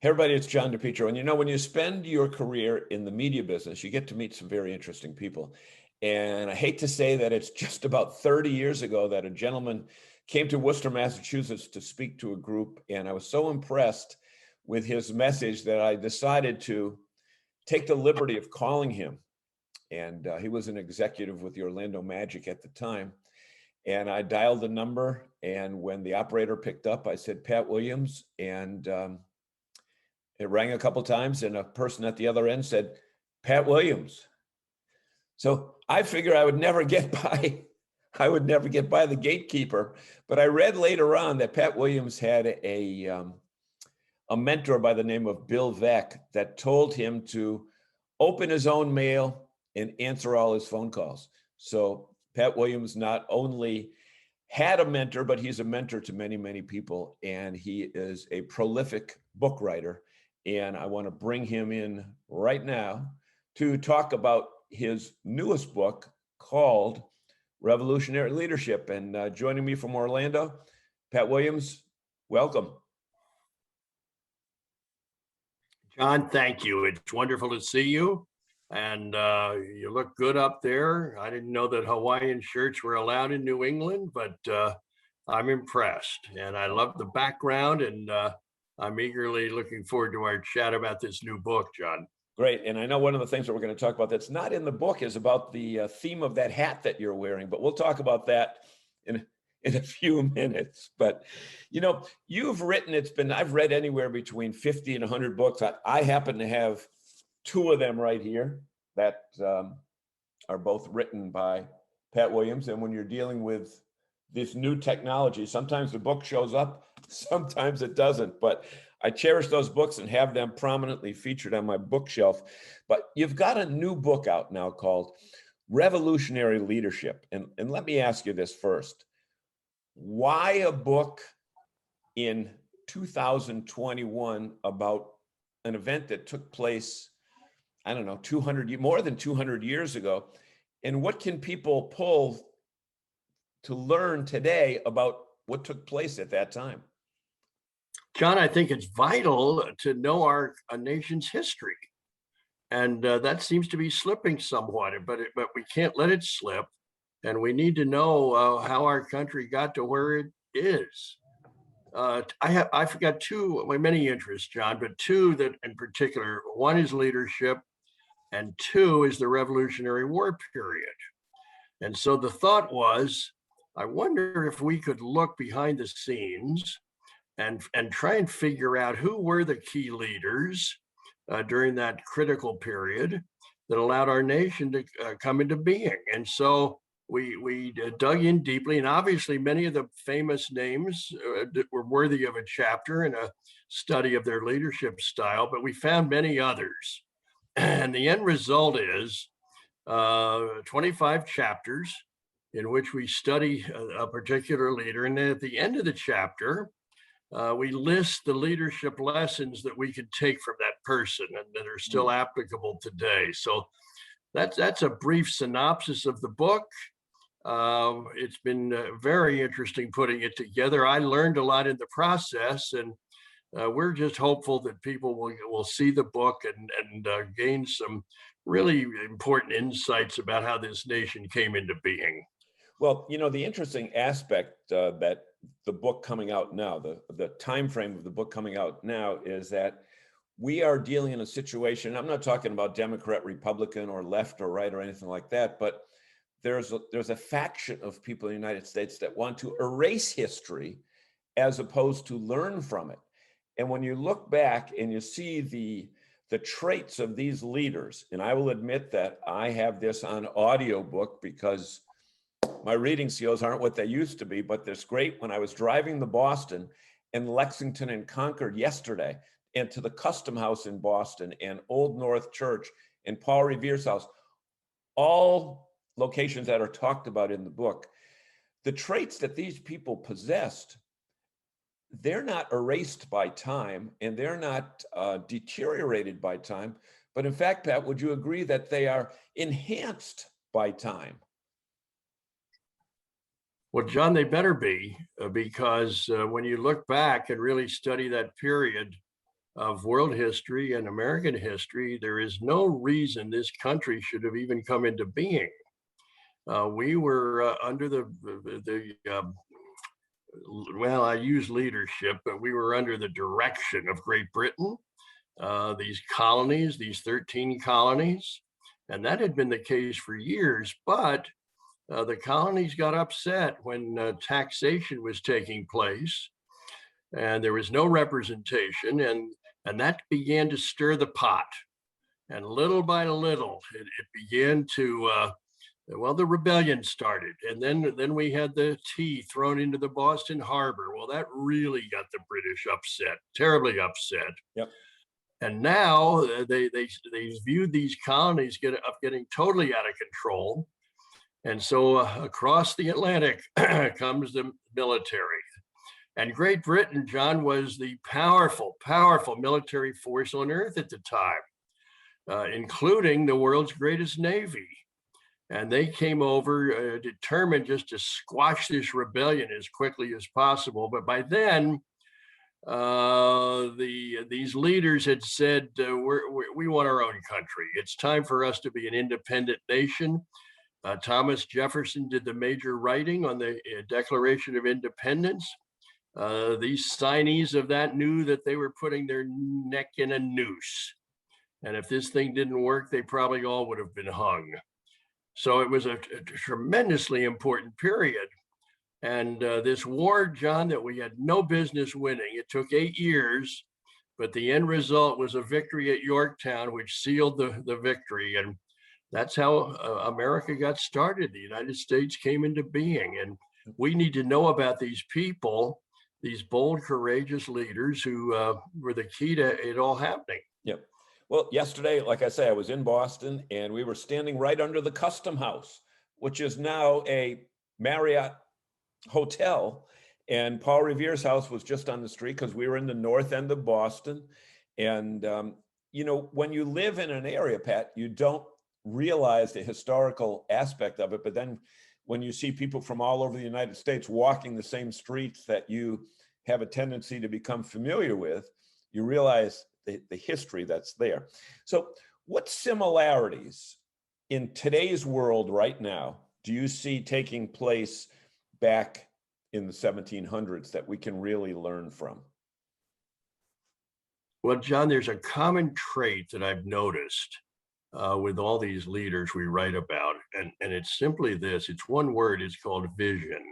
Hey everybody, it's John DePietro. And you know, when you spend your career in the media business, you get to meet some very interesting people. And I hate to say that it's just about 30 years ago that a gentleman came to Worcester, Massachusetts to speak to a group. And I was so impressed with his message that I decided to take the liberty of calling him. And he was an executive with the Orlando Magic at the time. And I dialed the number. And when the operator picked up, I said, Pat Williams. And it rang a couple times and a person at the other end said, Pat Williams. So I figure I would never get by the gatekeeper. But I read later on that Pat Williams had a mentor by the name of Bill Veck that told him to open his own mail and answer all his phone calls. So Pat Williams not only had a mentor, but he's a mentor to many, many people. And he is a prolific book writer. And I want to bring him in right now to talk about his newest book called Revolutionary Leadership. And joining me from Orlando, Pat Williams, welcome. John, thank you. It's wonderful to see you. And you look good up there. I didn't know that Hawaiian shirts were allowed in New England, but I'm impressed. And I love the background, and I'm eagerly looking forward to our chat about this new book, John. Great. And I know one of the things that we're going to talk about that's not in the book is about the theme of that hat that you're wearing, but we'll talk about that in a few minutes. But, you know, you've written, I've read anywhere between 50 and 100 books. I happen to have two of them right here that are both written by Pat Williams. And when you're dealing with this new technology, sometimes the book shows up, sometimes it doesn't, but I cherish those books and have them prominently featured on my bookshelf. But you've got a new book out now called Revolutionary Leadership. And let me ask you this first. Why a book in 2021 about an event that took place, I don't know, more than 200 years ago? And what can people pull to learn today about what took place at that time? John, I think it's vital to know our nation's history. And that seems to be slipping somewhat, but we can't let it slip. And we need to know how our country got to where it is. I've got many interests, John, but two that in particular. One is leadership, and two is the Revolutionary War period. And so the thought was, I wonder if we could look behind the scenes and try and figure out who were the key leaders during that critical period that allowed our nation to come into being. And so we dug in deeply, and obviously many of the famous names were worthy of a chapter and a study of their leadership style, but we found many others. And the end result is 25 chapters in which we study a particular leader. And at the end of the chapter, we list the leadership lessons that we could take from that person and that are still applicable today. So that's a brief synopsis of the book. It's been very interesting putting it together. I learned a lot in the process, and we're just hopeful that people will see the book and gain some really important insights about how this nation came into being. Well, you know, the interesting aspect that the book coming out now, the time frame of the book coming out now, is that we are dealing in a situation. I'm not talking about Democrat, Republican, or left or right or anything like that, but there's a faction of people in the United States that want to erase history as opposed to learn from it. And when you look back and you see the traits of these leaders, and I will admit that I have this on audiobook because my reading skills aren't what they used to be, but it's great. When I was driving to Boston and Lexington and Concord yesterday, and to the Custom House in Boston and Old North Church and Paul Revere's house, all locations that are talked about in the book, the traits that these people possessed, they're not erased by time and they're not deteriorated by time. But in fact, Pat, would you agree that they are enhanced by time? Well, John, they better be, because when you look back and really study that period, of world history and American history, there is no reason this country should have even come into being. We were under well, I use leadership, but we were under the direction of Great Britain, these colonies, these 13 colonies. And that had been the case for years, but the colonies got upset when taxation was taking place and there was no representation, and that began to stir the pot. And little by little, it began to well, the rebellion started, and then we had the tea thrown into the Boston Harbor. Well, that really got the British upset, terribly upset. Yep. And now they viewed these colonies getting totally out of control, and so across the Atlantic comes the military. And Great Britain, John, was the powerful military force on earth at the time, including the world's greatest navy. And they came over determined just to squash this rebellion as quickly as possible. But by then, these leaders had said, we want our own country. It's time for us to be an independent nation. Thomas Jefferson did the major writing on the Declaration of Independence. These signees of that knew that they were putting their neck in a noose. And if this thing didn't work, they probably all would have been hung. So it was a tremendously important period. And this war, John, that we had no business winning, it took 8 years, but the end result was a victory at Yorktown, which sealed the victory. And that's how America got started. The United States came into being. And we need to know about these people, these bold, courageous leaders who were the key to it all happening. Yep. Well, yesterday, like I say, I was in Boston and we were standing right under the Custom House, which is now a Marriott hotel. And Paul Revere's house was just on the street because we were in the north end of Boston. And, you know, when you live in an area, Pat, you don't realize the historical aspect of it. But then when you see people from all over the United States walking the same streets that you have a tendency to become familiar with, you realize the history that's there. So what similarities in today's world right now do you see taking place back in the 1700s that we can really learn from? Well, John, there's a common trait that I've noticed with all these leaders we write about, and it's simply this. It's one word. It's called vision.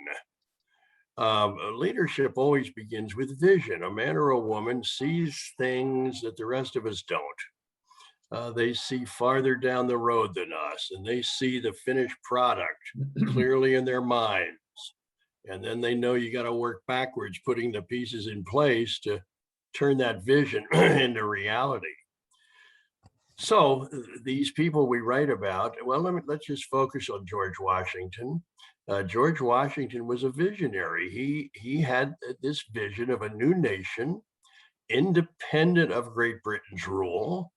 Leadership always begins with vision. A man or a woman sees things that the rest of us don't. They see farther down the road than us, and they see the finished product clearly in their minds. And then they know you got to work backwards, putting the pieces in place to turn that vision into reality. So these people we write about, well, let's just focus on George Washington. George Washington was a visionary. He had this vision of a new nation, independent of Great Britain's rule.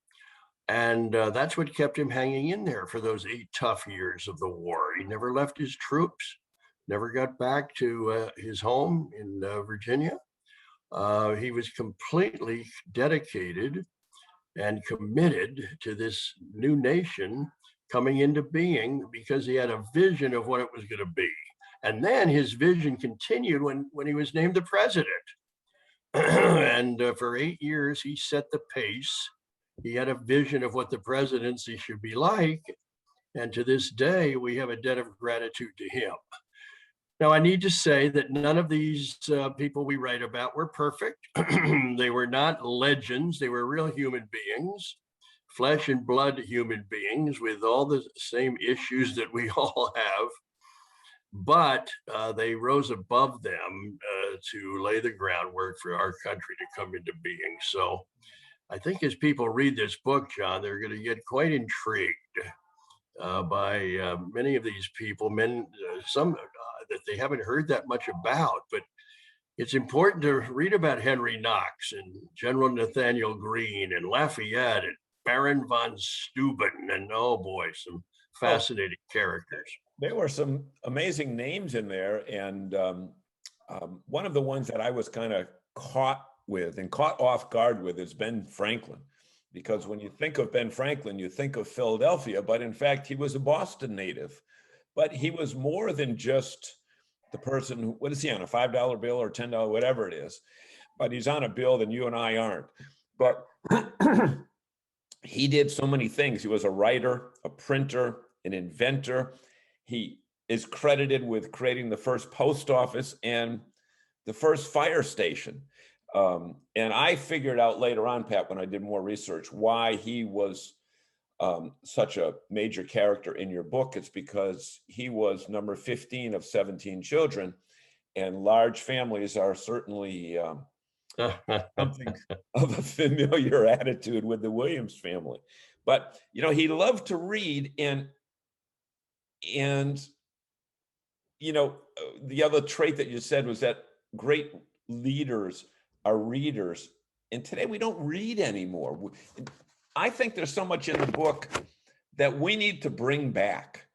And that's what kept him hanging in there for those 8 tough years of the war. He never left his troops, never got back to his home in Virginia. He was completely dedicated and committed to this new nation coming into being because he had a vision of what it was going to be. And then his vision continued when he was named the president. And for 8 years, he set the pace. He had a vision of what the presidency should be like. And to this day, we have a debt of gratitude to him. Now, I need to say that none of these people we write about were perfect. They were not legends. They were real human beings, flesh and blood human beings with all the same issues that we all have. But they rose above them to lay the groundwork for our country to come into being. So I think as people read this book, John, they're going to get quite intrigued by many of these people, some that they haven't heard that much about. But it's important to read about Henry Knox and General Nathaniel Greene and Lafayette and Baron von Steuben, and oh boy, some fascinating characters. There were some amazing names in there, and one of the ones that I was kind of caught with and caught off guard with is Ben Franklin. Because when you think of Ben Franklin, you think of Philadelphia, but in fact, he was a Boston native. But he was more than just the person who, what is he on, a $5 bill or $10, whatever it is. But he's on a bill that you and I aren't. But he did so many things. He was a writer, a printer, an inventor. He is credited with creating the first post office and the first fire station. And I figured out later on, Pat, when I did more research, why he was such a major character in your book. It's because he was number 15 of 17 children, and large families are certainly something of a familiar attitude with the Williams family. But, you know, he loved to read, and you know, the other trait that you said was that great leaders are readers. And today we don't read anymore. I think there's so much in the book that we need to bring back,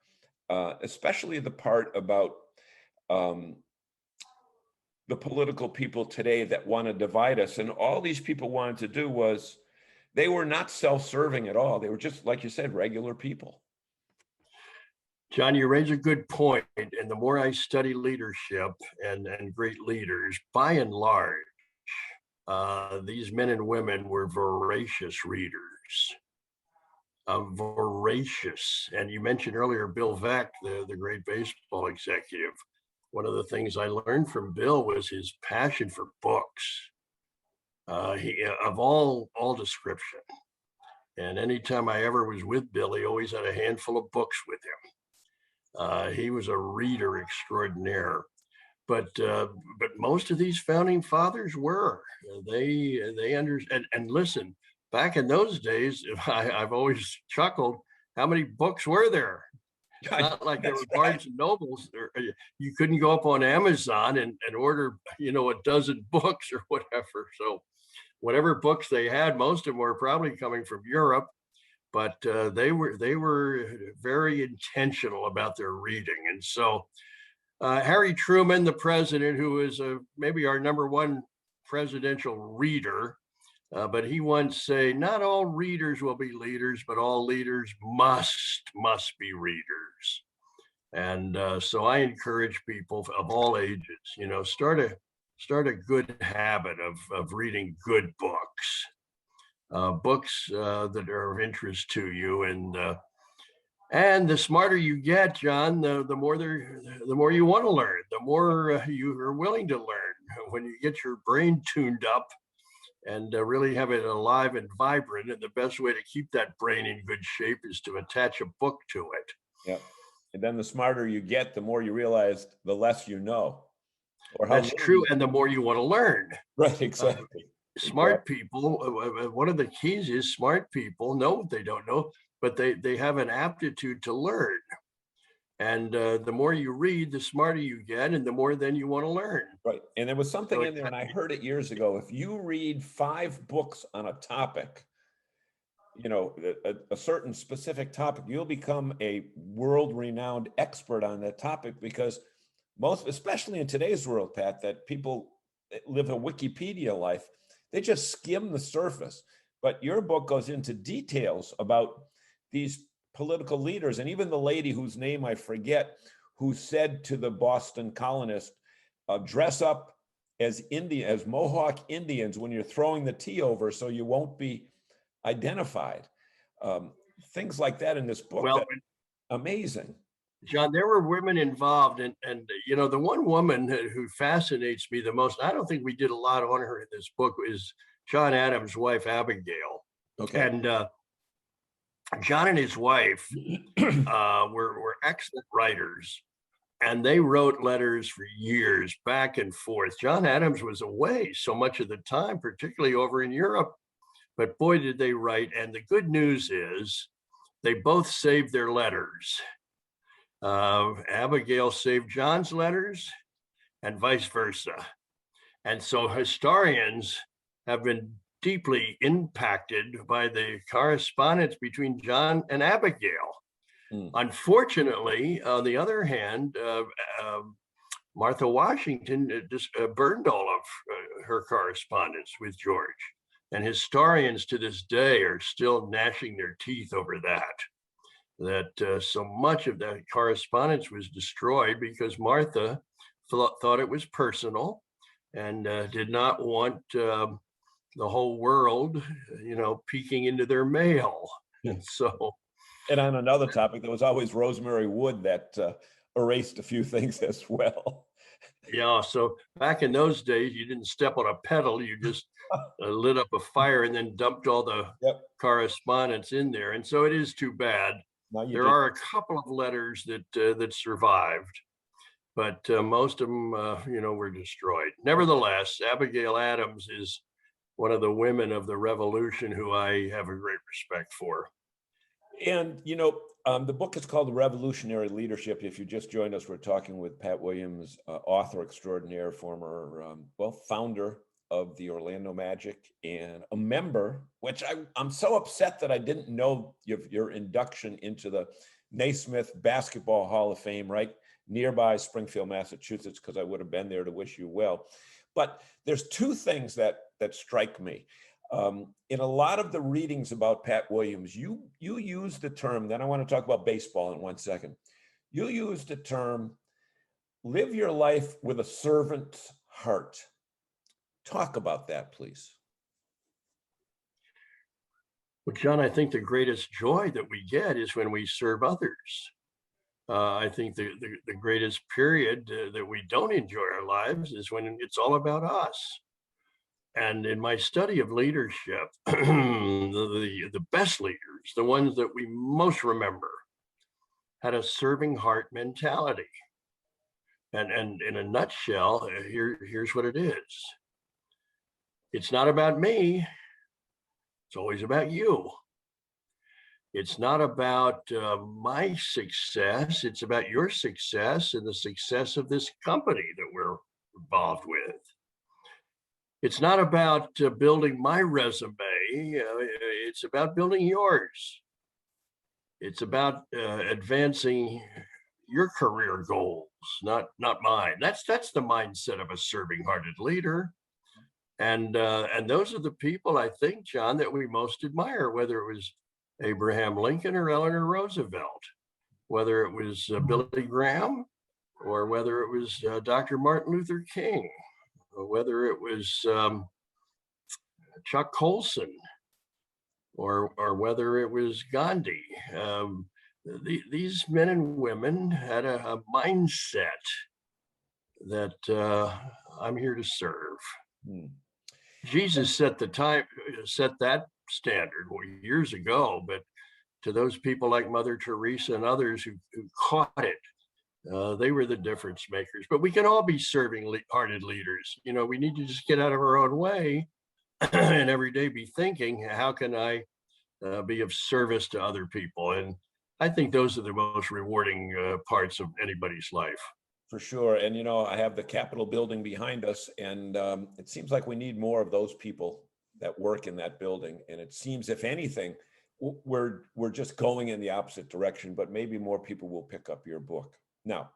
especially the part about the political people today that want to divide us. And all these people wanted to do was, they were not self-serving at all. They were just, like you said, regular people. John, you raise a good point. And the more I study leadership and great leaders, by and large, these men and women were voracious readers. Voracious. And you mentioned earlier Bill Veeck, the great baseball executive. One of the things I learned from Bill was his passion for books. He of all description. And anytime I ever was with Bill, he always had a handful of books with him. He was a reader extraordinaire. But most of these founding fathers were. They understand. And listen, back in those days, I've always chuckled. How many books were there? Not like there were Barnes and Nobles. You couldn't go up on Amazon and order, you know, a dozen books or whatever. So whatever books they had, most of them were probably coming from Europe, but they were very intentional about their reading. And so Harry Truman, the president, who is maybe our number one presidential reader, but he once said, not all readers will be leaders, but all leaders must be readers. And so I encourage people of all ages, you know, start a good habit of reading good books, books that are of interest to you. And the smarter you get, John, the more you want to learn, the more you are willing to learn. When you get your brain tuned up and really have it alive and vibrant, and the best way to keep that brain in good shape is to attach a book to it. Yeah. And then the smarter you get, the more you realize the less you know. Or that's true. And the more you want to learn. Right, exactly. Smart people, one of the keys is smart people know what they don't know, but they have an aptitude to learn. And the more you read, the smarter you get, and the more then you want to learn. Right. And there was something in there, and I heard it years ago. If you read 5 books on a topic, you know, a certain specific topic, you'll become a world-renowned expert on that topic, because most, especially in today's world, Pat, that people live a Wikipedia life, they just skim the surface. But your book goes into details about these political leaders, and even the lady whose name I forget, who said to the Boston colonists, dress up as Mohawk Indians when you're throwing the tea over, so you won't be identified. Things like that in this book. Well, amazing. John, there were women involved, and you know, the one woman who fascinates me the most, I don't think we did a lot on her in this book, is John Adams' wife, Abigail. Okay. And John and his wife were excellent writers, and they wrote letters for years back and forth. John Adams was away so much of the time, particularly over in Europe, but boy, did they write. And the good news is they both saved their letters. Abigail saved John's letters and vice versa. And so historians have been deeply impacted by the correspondence between John and Abigail. Unfortunately, on the other hand, Martha Washington just burned all of her correspondence with George. And historians to this day are still gnashing their teeth over that so much of that correspondence was destroyed because Martha thought it was personal and did not want the whole world, peeking into their mail. And so, and on another topic, there was always Rosemary Wood that erased a few things as well. Yeah, so back in those days, you didn't step on a pedal, you just lit up a fire and then dumped all the correspondence in there. And so it is too bad. There are a couple of letters that survived, but most of them, were destroyed. Nevertheless, Abigail Adams is one of the women of the Revolution who I have a great respect for. And, the book is called Revolutionary Leadership. If you just joined us, we're talking with Pat Williams, author extraordinaire, former, founder of the Orlando Magic and a member, which I'm so upset that I didn't know your induction into the Naismith Basketball Hall of Fame, right nearby Springfield, Massachusetts, because I would have been there to wish you well. But there's two things that strike me. In a lot of the readings about Pat Williams, you use the term, then I want to talk about baseball in 1 second. You use the term, live your life with a servant's heart. Talk about that, please. Well, John, I think the greatest joy that we get is when we serve others. I think the greatest period that we don't enjoy our lives is when it's all about us. And in my study of leadership, the best leaders, the ones that we most remember, had a serving heart mentality. And in a nutshell, here's what it is. It's not about me. It's always about you. It's not about my success. It's about your success and the success of this company that we're involved with. It's not about building my resume. It's about building yours. It's about advancing your career goals, not mine. That's the mindset of a serving-hearted leader. And those are the people, I think, John, that we most admire, whether it was Abraham Lincoln or Eleanor Roosevelt, whether it was Billy Graham or whether it was Dr. Martin Luther King, or whether it was Chuck Colson, or whether it was Gandhi. These men and women had a mindset that I'm here to serve. Jesus set that standard years ago, but to those people like Mother Teresa and others who caught it, they were the difference makers. But we can all be serving-hearted leaders. We need to just get out of our own way and every day be thinking, how can I be of service to other people? And I think those are the most rewarding parts of anybody's life. For sure. And, I have the Capitol building behind us, and it seems like we need more of those people that work in that building. And it seems, if anything, we're just going in the opposite direction, but maybe more people will pick up your book. Now,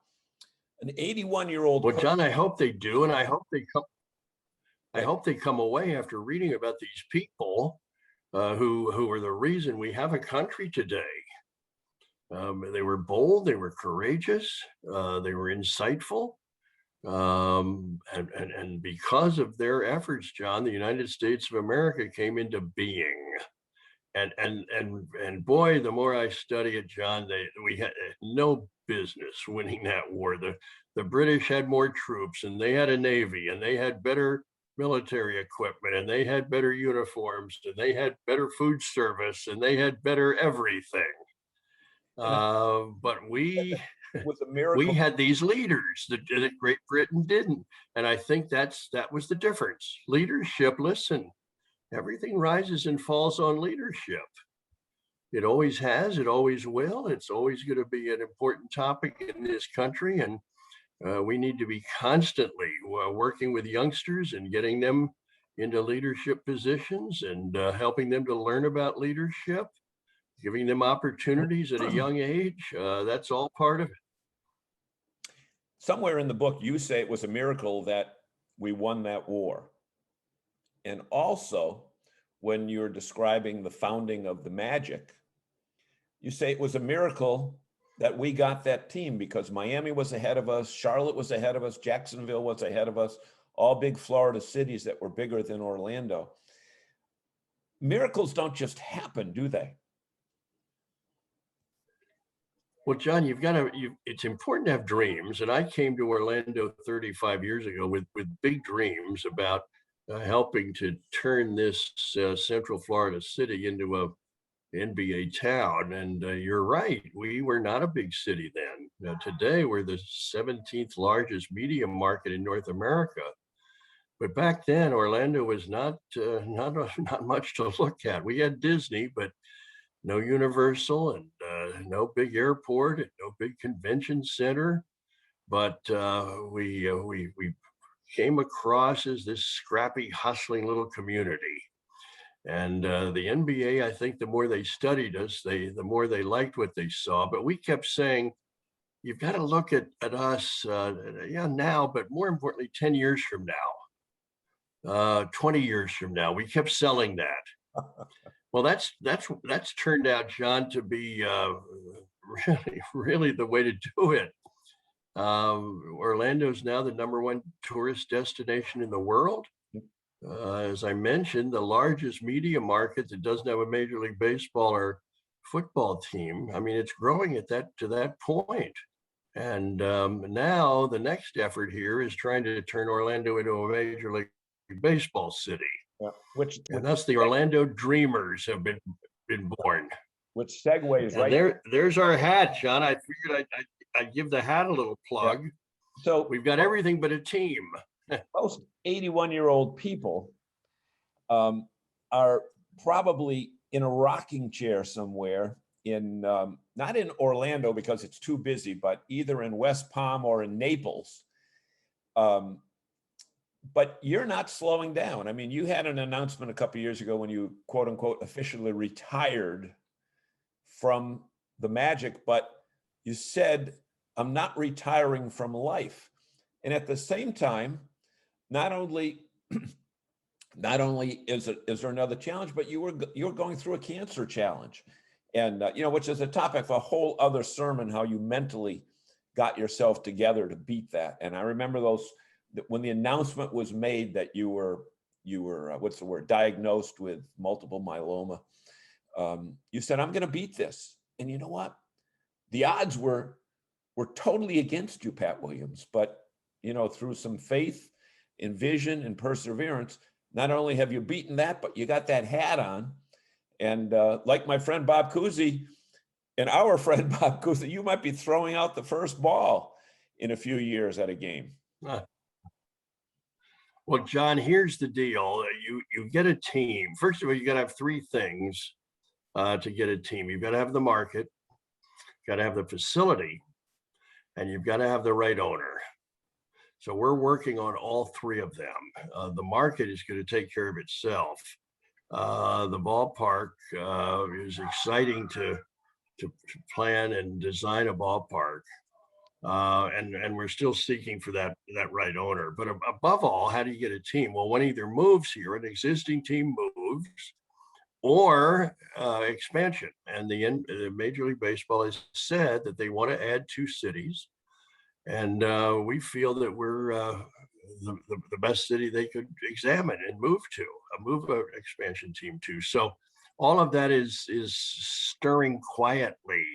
an 81-year-old. Well, John, I hope they do. And I hope they come away after reading about these people who are the reason we have a country today. They were bold, they were courageous, they were insightful. And because of their efforts, John, the United States of America came into being. And boy, the more I study it, John, we had no business winning that war. The British had more troops, and they had a navy, and they had better military equipment, and they had better uniforms, and they had better food service, and they had better everything. But we had these leaders that Great Britain didn't. And I think that was the difference. Leadership, listen, everything rises and falls on leadership. It always has, it always will. It's always going to be an important topic in this country. And we need to be constantly working with youngsters and getting them into leadership positions and helping them to learn about leadership, giving them opportunities at a young age. That's all part of it. somewhere in the book, you say it was a miracle that we won that war. And also, when you're describing the founding of the Magic, you say it was a miracle that we got that team because Miami was ahead of us, Charlotte was ahead of us, Jacksonville was ahead of us, all big Florida cities that were bigger than Orlando. Miracles don't just happen, do they? Well, John, it's important to have dreams. And I came to Orlando 35 years ago with big dreams about helping to turn this Central Florida city into a NBA town. And you're right, we were not a big city then. Now, today, we're the 17th largest media market in North America. But back then, Orlando was not much to look at. We had Disney, but no Universal, and no big airport, and no big convention center. But we came across as this scrappy, hustling little community. And the NBA, I think the more they studied us, the more they liked what they saw. But we kept saying, you've got to look at us, now, but more importantly, 10 years from now, 20 years from now. We kept selling that. Well, that's turned out, John, to be really the way to do it. Orlando is now the #1 tourist destination in the world. As I mentioned, the largest media market that doesn't have a Major League Baseball or football team. I mean, it's growing to that point. And now the next effort here is trying to turn Orlando into a Major League Baseball city. Yeah. And thus the Orlando Dreamers have been born. Which segues right. There's our hat, John. I figured I'd give the hat a little plug. Yeah. So we've got everything but a team. Most 81-year-old people are probably in a rocking chair somewhere in, not in Orlando because it's too busy, but either in West Palm or in Naples. But you're not slowing down. I mean, you had an announcement a couple of years ago when you, quote unquote, officially retired from the Magic, but you said, I'm not retiring from life. And at the same time, not only is there another challenge, but you're going through a cancer challenge, and which is a topic for a whole other sermon, how you mentally got yourself together to beat that. And I remember when the announcement was made that you were what's the word, diagnosed with multiple myeloma. You said, I'm going to beat this. And you know what? The odds were totally against you, Pat Williams, but through some faith and vision and perseverance, not only have you beaten that, but you got that hat on. And like my friend Bob Cousy and our friend Bob Cousy, you might be throwing out the first ball in a few years at a game. Well, John, here's the deal. You get a team. First of all, you got to have three things to get a team. You've got to have the market, got to have the facility, and you've got to have the right owner. So we're working on all three of them. The market is going to take care of itself. The ballpark is exciting to plan and design a ballpark. And we're still seeking for that right owner. But above all, how do you get a team? Well, one either moves here, an existing team moves, or expansion. And the Major League Baseball has said that they want to add 2 cities. And we feel that we're the best city they could examine and move an expansion team to. So all of that is stirring quietly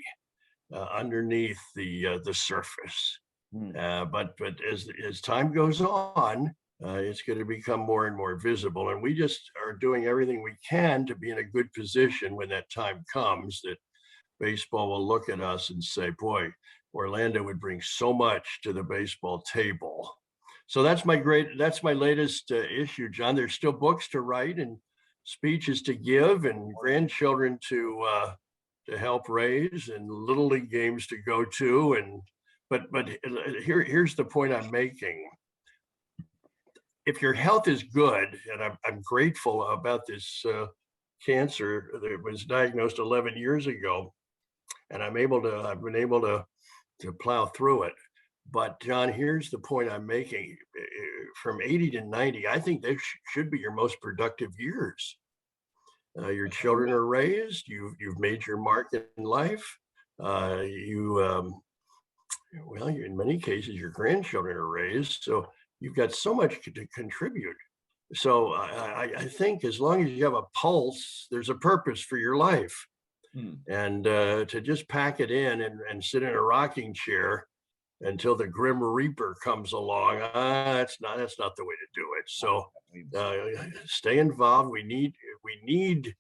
underneath the surface. But as time goes on, it's going to become more and more visible. And we just are doing everything we can to be in a good position when that time comes, that baseball will look at us and say, boy, Orlando would bring so much to the baseball table. So that's my latest issue, John. There's still books to write and speeches to give and grandchildren to help raise and little league games to go to. But here's the point I'm making. If your health is good, and I'm grateful about this cancer that was diagnosed 11 years ago, and I've been able to plow through it. But John, here's the point I'm making. From 80 to 90, I think they should be your most productive years. Your children are raised. You've made your mark in life. Well, in many cases, your grandchildren are raised. So you've got so much to contribute. So I think as long as you have a pulse, there's a purpose for your life. And to just pack it in and sit in a rocking chair until the Grim Reaper comes along, that's not the way to do it. So stay involved. We need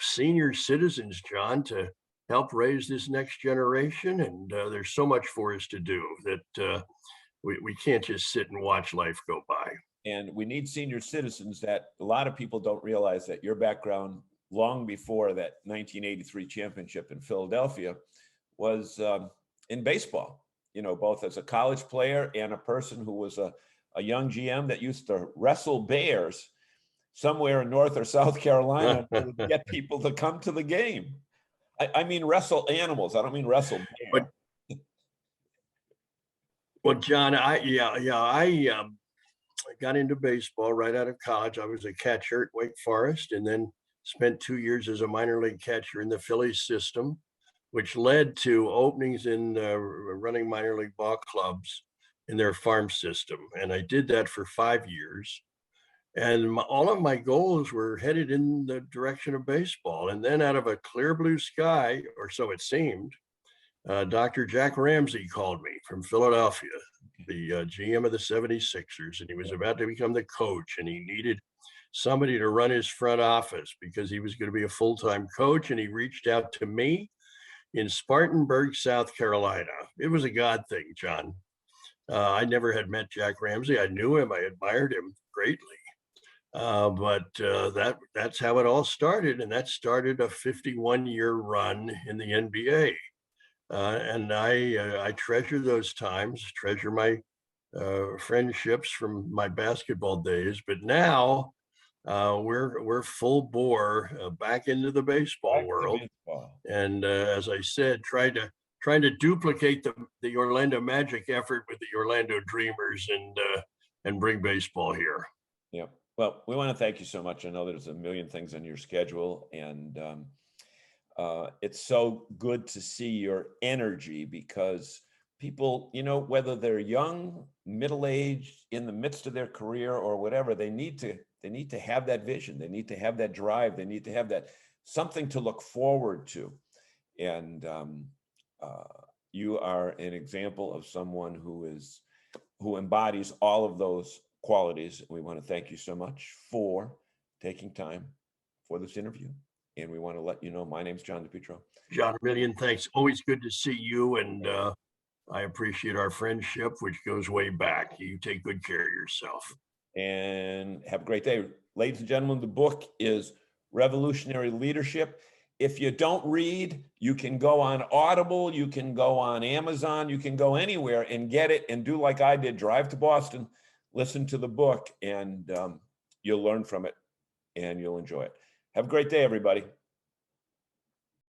senior citizens, John, to help raise this next generation. And there's so much for us to do that we can't just sit and watch life go by. And we need senior citizens. That a lot of people don't realize that your background long before that 1983 championship in Philadelphia was in baseball, both as a college player and a person who was a young GM that used to wrestle bears somewhere in North or South Carolina to get people to come to the game. I mean, wrestle animals. I don't mean wrestle bear. Well, John, I got into baseball right out of college. I was a catcher at Wake Forest, and then spent 2 years as a minor league catcher in the Phillies system, which led to openings in running minor league ball clubs in their farm system. And I did that for 5 years. And all of my goals were headed in the direction of baseball. And then out of a clear blue sky, or so it seemed, Dr. Jack Ramsey called me from Philadelphia, the GM of the 76ers, and he was about to become the coach, and he needed somebody to run his front office because he was going to be a full-time coach. And he reached out to me in Spartanburg, South Carolina. It was a God thing, John. I never had met Jack Ramsey. I knew him. I admired him greatly. But that's how it all started. And that started a 51-year run in the NBA. And I treasure those times, treasure my friendships from my basketball days. But now we're full bore back into the baseball world. And as I said, trying to duplicate the Orlando Magic effort with the Orlando Dreamers and bring baseball here. Yeah. Well, we want to thank you so much. I know there's a million things on your schedule, and it's so good to see your energy, because people, whether they're young, middle-aged, in the midst of their career or whatever, they need to have that vision. They need to have that drive. They need to have that something to look forward to. And you are an example of someone who embodies all of those qualities. We want to thank you so much for taking time for this interview. And we want to let you know, my name's John DePietro. John, a million thanks. Always good to see you. And I appreciate our friendship, which goes way back. You take good care of yourself. And have a great day. Ladies and gentlemen, the book is Revolutionary Leadership. If you don't read, you can go on Audible, you can go on Amazon, you can go anywhere and get it and do like I did, drive to Boston, listen to the book, and you'll learn from it and you'll enjoy it. Have a great day, everybody.